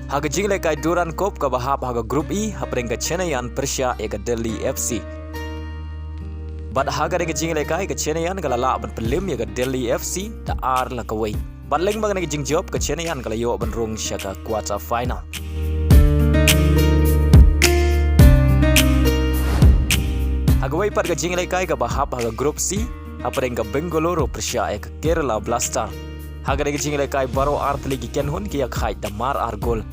Haga jingle kai Duran Cup ka bahap haga Group E hapreng ka Chennaiyan Persia ega Delhi FC. Bad haga dengan jingle kai ka Chennaiyan ka lala ban pelim ega Delhi FC ta ar la kawai. Bad leng bang dengan jing job ka Chennaiyan ka layo ban rung syaka quarter final. Haga wai pat ka jingle kai ka bahap haga Group C hapreng ka Bengaluru Persia ega Kerala Blaster. Haga dengan jingle kai baro art ligi ken hun ki khai da mar ar gol.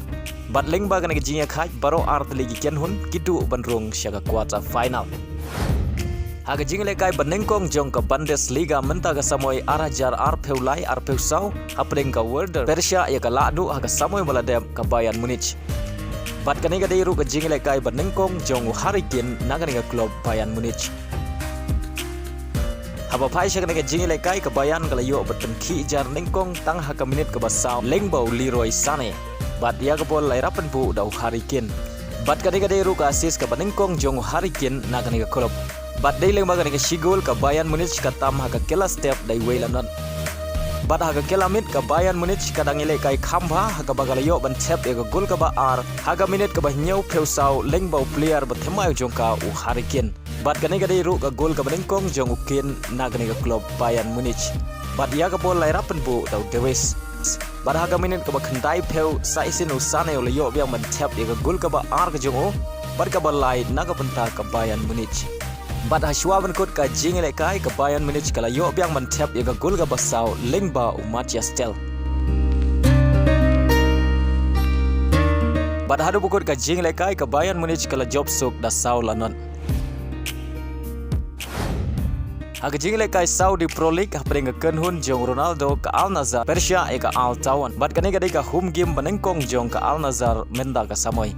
Bat leng bagan ke jingle kai baro art ligi ken hun kitu bandrung syaka quarter final. Haga jingle kai banengkong jong ka Bundesliga menta ka samoy arajar arpeu lai arpeu sau hapreng ka Werder Persia ya ka ladu haga samoy baladem ka Bayern Munich. Bat kanega deiru ka jingle kai banengkong jong Hurricane naga klub Bayern Munich. Haba pai syaka nega jingle kai ka Bayern ka layo batan ki jar nengkong tang haka minit ka basau lengbau Leroy Sané. Bat dia ka bol lai rapan bu dau Hurricane. Bat kanega deiru ka assist ka banengkong jong Hurricane naga nega klub. Bat dei leng baga nega shigol ka Bayern Munich ka tam haka kela step dai weilanan. Bat haka kela mit ka Bayern Munich ka dangile kai khamba haka baga layo ban tap e ka gol ka ba ar haka minit ka ba nyau peusau lengbau player ba themai jong ka u Hurricane. Bat kanega deiru ka gol ka banengkong jong ukin naga nega klub Bayern Munich. Bat dia ka bol lai rapan bu dau Dewes. Bat haga minit ka ba khandai peu saisin usane ole yo biang man tap e ka gol ka ba ar ka jong o bat ka ba lai naga penta ka Bayern Munich. Bat hashwa ban kot ka jingle kai ka Bayern Munich ka la yo biang man tap e ka gol ka ba sau lengba u Matthias Tel. Bat hadu bukot ka jingle kai ka Bayern Munich ka la job sok da sau lanon. Haga jingle kai Saudi Pro League hapreng ka Kenhun jong Ronaldo ka Al Nassr Persia e ka Al Tawan. Bat kanega dei ka home game banengkong jong ka Al Nassr menda ka samoy.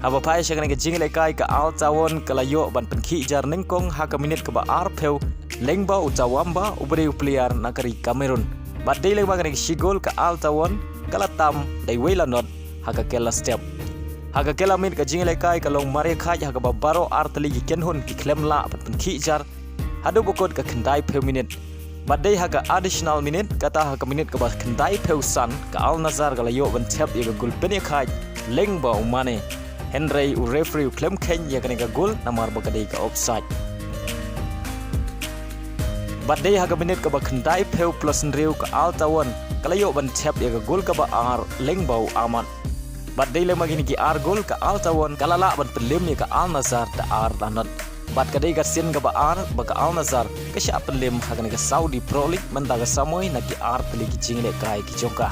Haba pai syaka nega jingle kai ka Al Tawan ka layo ban penkhi jar nengkong haka minit ka ba ar peu lengba utawamba ubri player nakari Cameroon. Bat dei leng baga nega shigol ka Al Tawan kala tam dai weilanot haka kela step. Haga kela minit ka jingle kai ka long mare khai haka ba baro ar ligi Kenhun ki klemla ban penkhi jar hadu bukot ka khandai peu minit. Badai haga additional minit kata haga minit ka ba khandai peu san ka Al Nassr ka layo ban tap ye ka gol penya khai lengba umane. Henry u referee klem ken ya ka gol namar ba kadai ka offside. Badai haga minit ka ba khandai peu plus nriu ka Al Tawan ka layo ban tap ye ka gol ka ba ar lengba aman. Badai le magini ki ar gol ka Al Tawan kalala ban pelim ye ka Al Nassr ta ar danat. Bat kadai ka sin ka ba ar ba ka Al Nassr ka sya pelim haga nega Saudi Pro League menda ka samoy na ki ar peli ki jingle kai ki joka.